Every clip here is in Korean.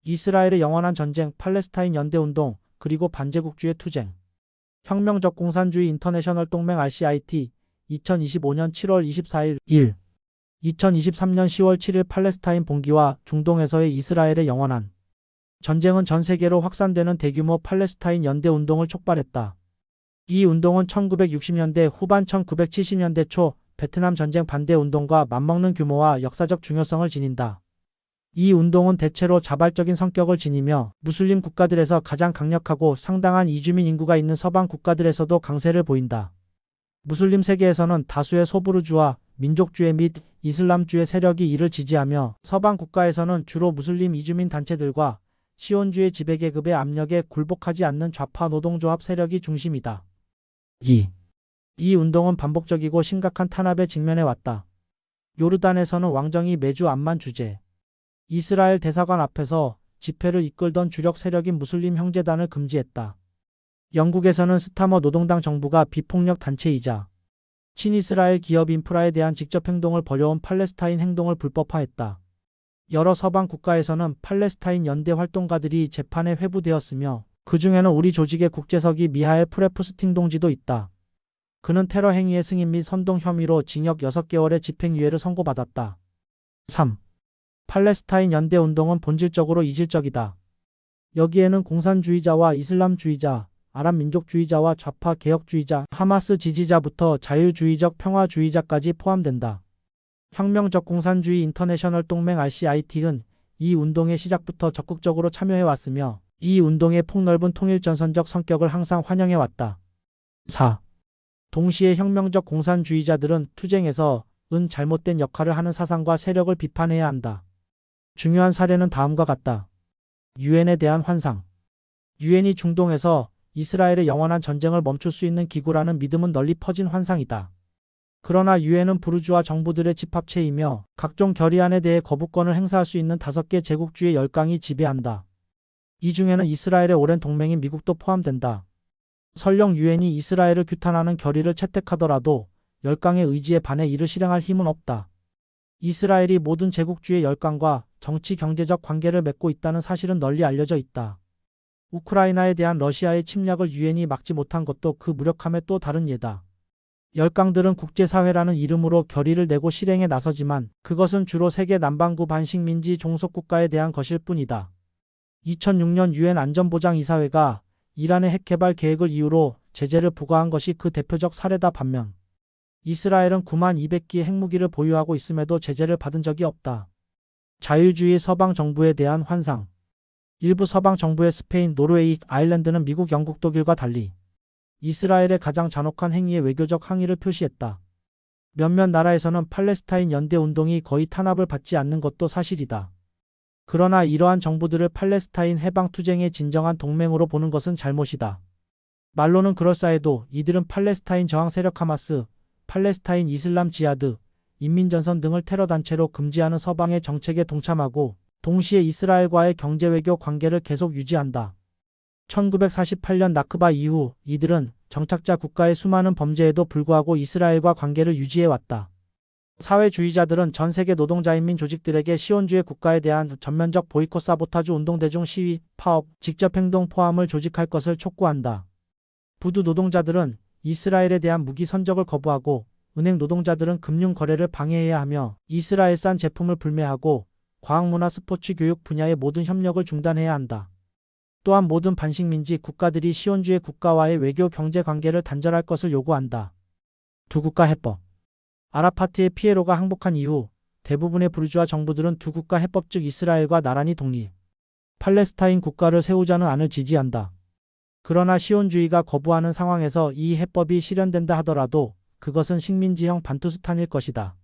이스라엘의 영원한 전쟁, 팔레스타인 연대운동, 그리고 반제국주의 투쟁. 혁명적 공산주의 인터내셔널 동맹 RCIT 2025년 7월 24일 1. 2023년 10월 7일 팔레스타인 봉기와 중동에서의 이스라엘의 영원한 전쟁은 전 세계로 확산되는 대규모 팔레스타인 연대운동을 촉발했다. 이 운동은 1960년대 후반 1970년대 초 베트남 전쟁 반대 운동과 맞먹는 규모와 역사적 중요성을 지닌다. 이 운동은 대체로 자발적인 성격을 지니며 무슬림 국가들에서 가장 강력하고 상당한 이주민 인구가 있는 서방 국가들에서도 강세를 보인다. 무슬림 세계에서는 다수의 소부르주아, 민족주의 및 이슬람주의 세력이 이를 지지하며 서방 국가에서는 주로 무슬림 이주민 단체들과 시온주의 지배계급의 압력에 굴복하지 않는 좌파 노동조합 세력이 중심이다. 2. 이 운동은 반복적이고 심각한 탄압에 직면해 왔다. 요르단에서는 왕정이 매주 암만 주재, 이스라엘 대사관 앞에서 집회를 이끌던 주력 세력인 무슬림 형제단을 금지했다. 영국에서는 스타머 노동당 정부가 비폭력 단체이자 친이스라엘 기업 인프라에 대한 직접 행동을 벌여온 팔레스타인 행동을 불법화했다. 여러 서방 국가에서는 팔레스타인 연대 활동가들이 재판에 회부되었으며 그 중에는 우리 조직의 국제석이 미하엘 프레프스팅 동지도 있다. 그는 테러 행위의 승인 및 선동 혐의로 징역 6개월의 집행유예를 선고받았다. 3. 팔레스타인 연대운동은 본질적으로 이질적이다. 여기에는 공산주의자와 이슬람주의자, 아랍민족주의자와 좌파 개혁주의자, 하마스 지지자부터 자유주의적 평화주의자까지 포함된다. 혁명적 공산주의 인터내셔널 동맹 RCIT은 이 운동의 시작부터 적극적으로 참여해왔으며 이 운동의 폭넓은 통일전선적 성격을 항상 환영해왔다. 4. 동시에 혁명적 공산주의자들은 투쟁에서 잘못된 역할을 하는 사상과 세력을 비판해야 한다. 중요한 사례는 다음과 같다. 유엔에 대한 환상. 유엔이 중동에서 이스라엘의 영원한 전쟁을 멈출 수 있는 기구라는 믿음은 널리 퍼진 환상이다. 그러나 유엔은 부르주아 정부들의 집합체이며 각종 결의안에 대해 거부권을 행사할 수 있는 5개 제국주의 열강이 지배한다. 이 중에는 이스라엘의 오랜 동맹인 미국도 포함된다. 설령 유엔이 이스라엘을 규탄하는 결의를 채택하더라도 열강의 의지에 반해 이를 실행할 힘은 없다. 이스라엘이 모든 제국주의 열강과 정치 경제적 관계를 맺고 있다는 사실은 널리 알려져 있다. 우크라이나에 대한 러시아의 침략을 유엔이 막지 못한 것도 그 무력함의 또 다른 예다. 열강들은 국제사회라는 이름으로 결의를 내고 실행에 나서지만 그것은 주로 세계 남반구 반식민지 종속국가에 대한 것일 뿐이다. 2006년 유엔 안전보장이사회가 이란의 핵개발 계획을 이유로 제재를 부과한 것이 그 대표적 사례다. 반면 이스라엘은 9200기의 핵무기를 보유하고 있음에도 제재를 받은 적이 없다. 자유주의 서방 정부에 대한 환상. 일부 서방 정부의 스페인, 노르웨이, 아일랜드는 미국, 영국, 독일과 달리 이스라엘의 가장 잔혹한 행위에 외교적 항의를 표시했다. 몇몇 나라에서는 팔레스타인 연대운동이 거의 탄압을 받지 않는 것도 사실이다. 그러나 이러한 정부들을 팔레스타인 해방투쟁의 진정한 동맹으로 보는 것은 잘못이다. 말로는 그럴싸해도 이들은 팔레스타인 저항 세력 하마스, 팔레스타인 이슬람 지하드, 인민전선 등을 테러단체로 금지하는 서방의 정책에 동참하고 동시에 이스라엘과의 경제외교 관계를 계속 유지한다. 1948년 나크바 이후 이들은 정착자 국가의 수많은 범죄에도 불구하고 이스라엘과 관계를 유지해왔다. 사회주의자들은 전 세계 노동자인민 조직들에게 시온주의 국가에 대한 전면적 보이콧 사보타주 운동, 대중 시위, 파업, 직접 행동 포함을 조직할 것을 촉구한다. 부두 노동자들은 이스라엘에 대한 무기 선적을 거부하고 은행 노동자들은 금융 거래를 방해해야 하며 이스라엘산 제품을 불매하고 과학문화 스포츠 교육 분야의 모든 협력을 중단해야 한다. 또한 모든 반식민지 국가들이 시온주의 국가와의 외교 경제 관계를 단절할 것을 요구한다. 두 국가 해법. 아라파트의 피에로가 항복한 이후 대부분의 부르주아 정부들은 두 국가 해법, 즉 이스라엘과 나란히 독립, 팔레스타인 국가를 세우자는 안을 지지한다. 그러나 시온주의가 거부하는 상황에서 이 해법이 실현된다 하더라도 그것은 식민지형 반투스탄일 것이다.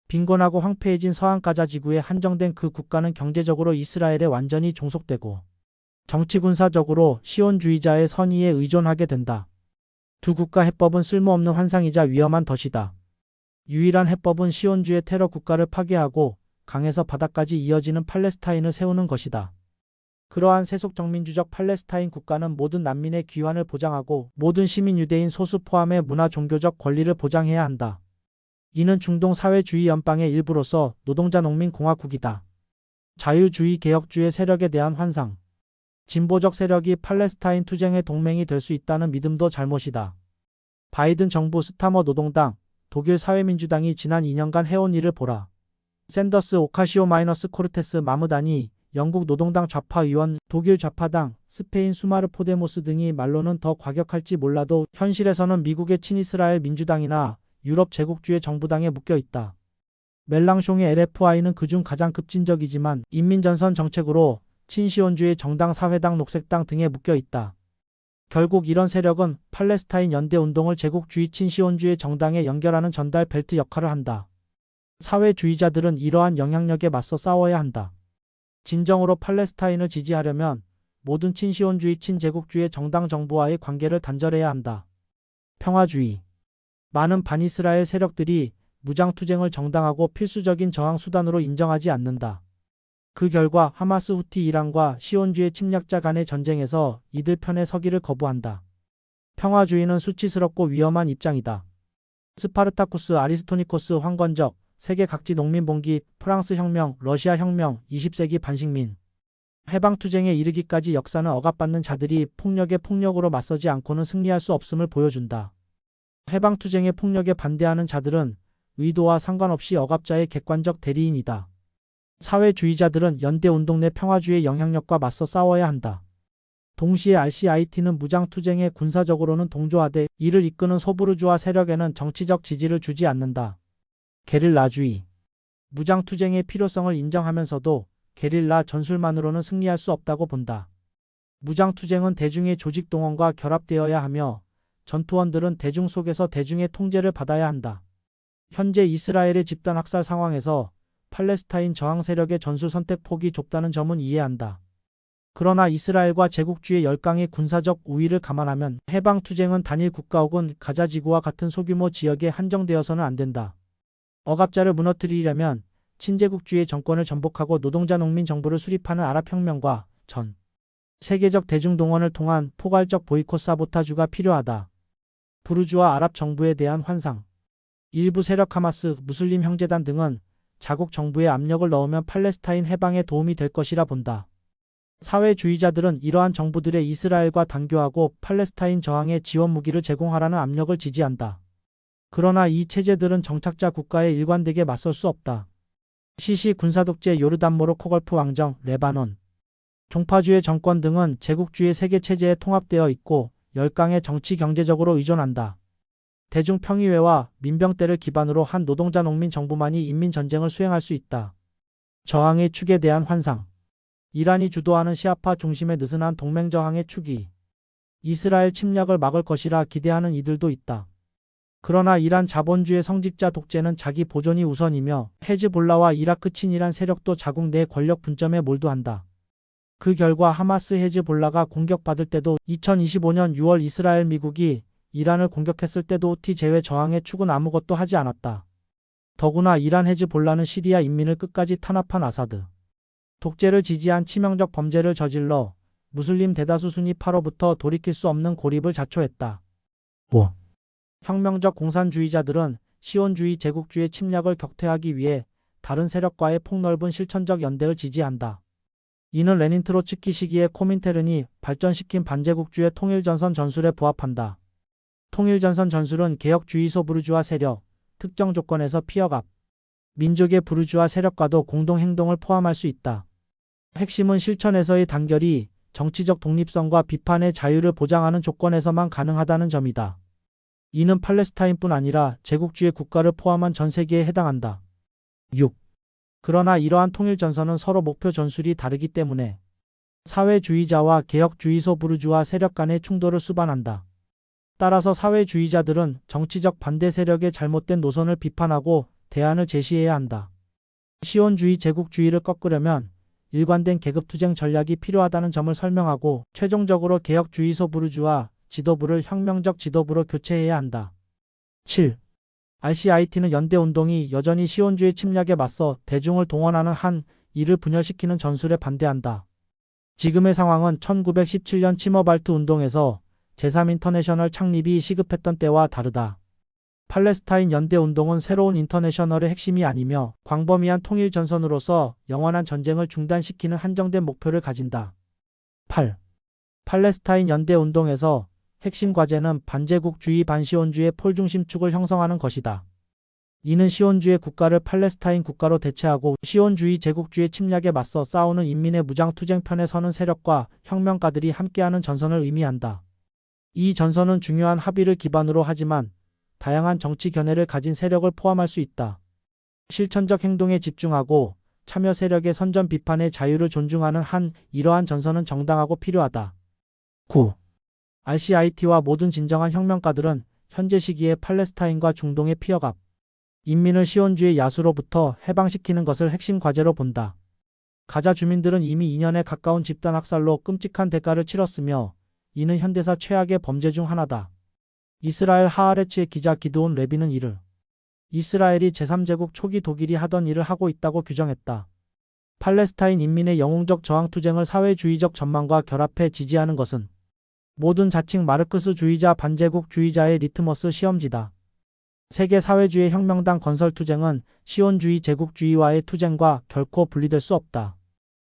빈곤하고 황폐해진 서한 가자 지구에 한정된 그 국가는 경제적으로 이스라엘에 완전히 종속되고 정치군사적으로 시온주의자의 선의에 의존하게 된다. 두 국가 해법은 쓸모없는 환상이자 위험한 덫이다. 유일한 해법은 시온주의 테러 국가를 파괴하고 강에서 바다까지 이어지는 팔레스타인을 세우는 것이다. 그러한 세속정민주적 팔레스타인 국가는 모든 난민의 귀환을 보장하고 모든 시민 유대인 소수 포함의 문화 종교적 권리를 보장해야 한다. 이는 중동 사회주의 연방의 일부로서 노동자 농민 공화국이다. 자유주의 개혁주의 세력에 대한 환상. 진보적 세력이 팔레스타인 투쟁의 동맹이 될 수 있다는 믿음도 잘못이다. 바이든 정부 스타머 노동당, 독일 사회민주당이 지난 2년간 해온 일을 보라. 샌더스 오카시오-코르테스 마무다니, 영국 노동당 좌파 의원, 독일 좌파당, 스페인 수마르 포데모스 등이 말로는 더 과격할지 몰라도 현실에서는 미국의 친이스라엘 민주당이나 유럽 제국주의 정부당에 묶여 있다. 멜랑숑의 LFI는 그중 가장 급진적이지만 인민전선 정책으로 친시온주의 정당 사회당 녹색당 등에 묶여 있다. 결국 이런 세력은 팔레스타인 연대운동을 제국주의 친시온주의 정당에 연결하는 전달 벨트 역할을 한다. 사회주의자들은 이러한 영향력에 맞서 싸워야 한다. 진정으로 팔레스타인을 지지하려면 모든 친시온주의 친제국주의 정당 정부와의 관계를 단절해야 한다. 평화주의. 많은 반이스라엘 세력들이 무장투쟁을 정당하고 필수적인 저항 수단으로 인정하지 않는다. 그 결과 하마스 후티 이란과 시온주의 침략자 간의 전쟁에서 이들 편에 서기를 거부한다. 평화주의는 수치스럽고 위험한 입장이다. 스파르타쿠스 아리스토니코스 황건적, 세계 각지 농민봉기, 프랑스 혁명, 러시아 혁명, 20세기 반식민. 해방투쟁에 이르기까지 역사는 억압받는 자들이 폭력에 폭력으로 맞서지 않고는 승리할 수 없음을 보여준다. 해방투쟁의 폭력에 반대하는 자들은 의도와 상관없이 억압자의 객관적 대리인이다. 사회주의자들은 연대운동 내 평화주의 영향력과 맞서 싸워야 한다. 동시에 RCIT는 무장투쟁에 군사적으로는 동조하되 이를 이끄는 소부르주아 세력에는 정치적 지지를 주지 않는다. 게릴라주의. 무장투쟁의 필요성을 인정하면서도 게릴라 전술만으로는 승리할 수 없다고 본다. 무장투쟁은 대중의 조직동원과 결합되어야 하며 전투원들은 대중 속에서 대중의 통제를 받아야 한다. 현재 이스라엘의 집단 학살 상황에서 팔레스타인 저항 세력의 전술 선택 폭이 좁다는 점은 이해한다. 그러나 이스라엘과 제국주의 열강의 군사적 우위를 감안하면 해방투쟁은 단일 국가 혹은 가자지구와 같은 소규모 지역에 한정되어서는 안 된다. 억압자를 무너뜨리려면 친제국주의 정권을 전복하고 노동자 농민 정부를 수립하는 아랍혁명과 전 세계적 대중동원을 통한 포괄적 보이콧 사보타주가 필요하다. 부르주아 아랍 정부에 대한 환상. 일부 세력 하마스, 무슬림 형제단 등은 자국 정부에 압력을 넣으면 팔레스타인 해방에 도움이 될 것이라 본다. 사회주의자들은 이러한 정부들의 이스라엘과 단교하고 팔레스타인 저항에 지원 무기를 제공하라는 압력을 지지한다. 그러나 이 체제들은 정착자 국가에 일관되게 맞설 수 없다. 시시 군사독재 요르단 모로코 걸프 왕정, 레바논. 종파주의 정권 등은 제국주의 세계체제에 통합되어 있고 열강에 정치 경제적으로 의존한다. 대중평의회와 민병대를 기반으로 한 노동자 농민 정부만이 인민전쟁을 수행할 수 있다. 저항의 축에 대한 환상. 이란이 주도하는 시아파 중심의 느슨한 동맹저항의 축이 이스라엘 침략을 막을 것이라 기대하는 이들도 있다. 그러나 이란 자본주의 성직자 독재는 자기 보존이 우선이며 헤즈볼라와 이라크 친이란 세력도 자국 내 권력 분점에 몰두한다. 그 결과 하마스 헤즈볼라가 공격받을 때도 2025년 6월 이스라엘 미국이 이란을 공격했을 때도 후티 제외 저항의 축은 아무것도 하지 않았다. 더구나 이란 헤즈볼라는 시리아 인민을 끝까지 탄압한 아사드 독재를 지지한 치명적 범죄를 저질러 무슬림 대다수 순위파로부터 돌이킬 수 없는 고립을 자초했다. 5. 혁명적 공산주의자들은 시온주의 제국주의 침략을 격퇴하기 위해 다른 세력과의 폭넓은 실천적 연대를 지지한다. 이는 레닌 트로츠키 시기의 코민테른이 발전시킨 반제국주의 통일전선 전술에 부합한다. 통일전선 전술은 개혁주의 소부르주아 세력, 특정 조건에서 피억압, 민족의 부르주아 세력과도 공동행동을 포함할 수 있다. 핵심은 실천에서의 단결이 정치적 독립성과 비판의 자유를 보장하는 조건에서만 가능하다는 점이다. 이는 팔레스타인뿐 아니라 제국주의 국가를 포함한 전 세계에 해당한다. 6. 그러나 이러한 통일전선은 서로 목표 전술이 다르기 때문에 사회주의자와 개혁주의 소부르주아 세력 간의 충돌을 수반한다. 따라서 사회주의자들은 정치적 반대 세력의 잘못된 노선을 비판하고 대안을 제시해야 한다. 시온주의 제국주의를 꺾으려면 일관된 계급투쟁 전략이 필요하다는 점을 설명하고 최종적으로 개혁주의 소부르주아 지도부를 혁명적 지도부로 교체해야 한다. 7. RCIT는 연대운동이 여전히 시온주의 침략에 맞서 대중을 동원하는 한 이를 분열시키는 전술에 반대한다. 지금의 상황은 1917년 치머발트 운동에서 제3인터내셔널 창립이 시급했던 때와 다르다. 팔레스타인 연대운동은 새로운 인터내셔널의 핵심이 아니며 광범위한 통일 전선으로서 영원한 전쟁을 중단시키는 한정된 목표를 가진다. 8. 팔레스타인 연대운동에서 핵심 과제는 반제국주의 반시온주의 폴중심축을 형성하는 것이다. 이는 시온주의 국가를 팔레스타인 국가로 대체하고 시온주의 제국주의 침략에 맞서 싸우는 인민의 무장투쟁 편에 서는 세력과 혁명가들이 함께하는 전선을 의미한다. 이 전선은 중요한 합의를 기반으로 하지만 다양한 정치 견해를 가진 세력을 포함할 수 있다. 실천적 행동에 집중하고 참여 세력의 선전 비판의 자유를 존중하는 한 이러한 전선은 정당하고 필요하다. 9. RCIT와 모든 진정한 혁명가들은 현재 시기에 팔레스타인과 중동의 피역압, 인민을 시온주의 야수로부터 해방시키는 것을 핵심 과제로 본다. 가자 주민들은 이미 2년에 가까운 집단 학살로 끔찍한 대가를 치렀으며 이는 현대사 최악의 범죄 중 하나다. 이스라엘 하아레츠의 기자 기드온 레비는 이를 이스라엘이 제3제국 초기 독일이 하던 일을 하고 있다고 규정했다. 팔레스타인 인민의 영웅적 저항투쟁을 사회주의적 전망과 결합해 지지하는 것은 모든 자칭 마르크스주의자 반제국주의자의 리트머스 시험지다. 세계 사회주의 혁명당 건설투쟁은 시온주의 제국주의와의 투쟁과 결코 분리될 수 없다.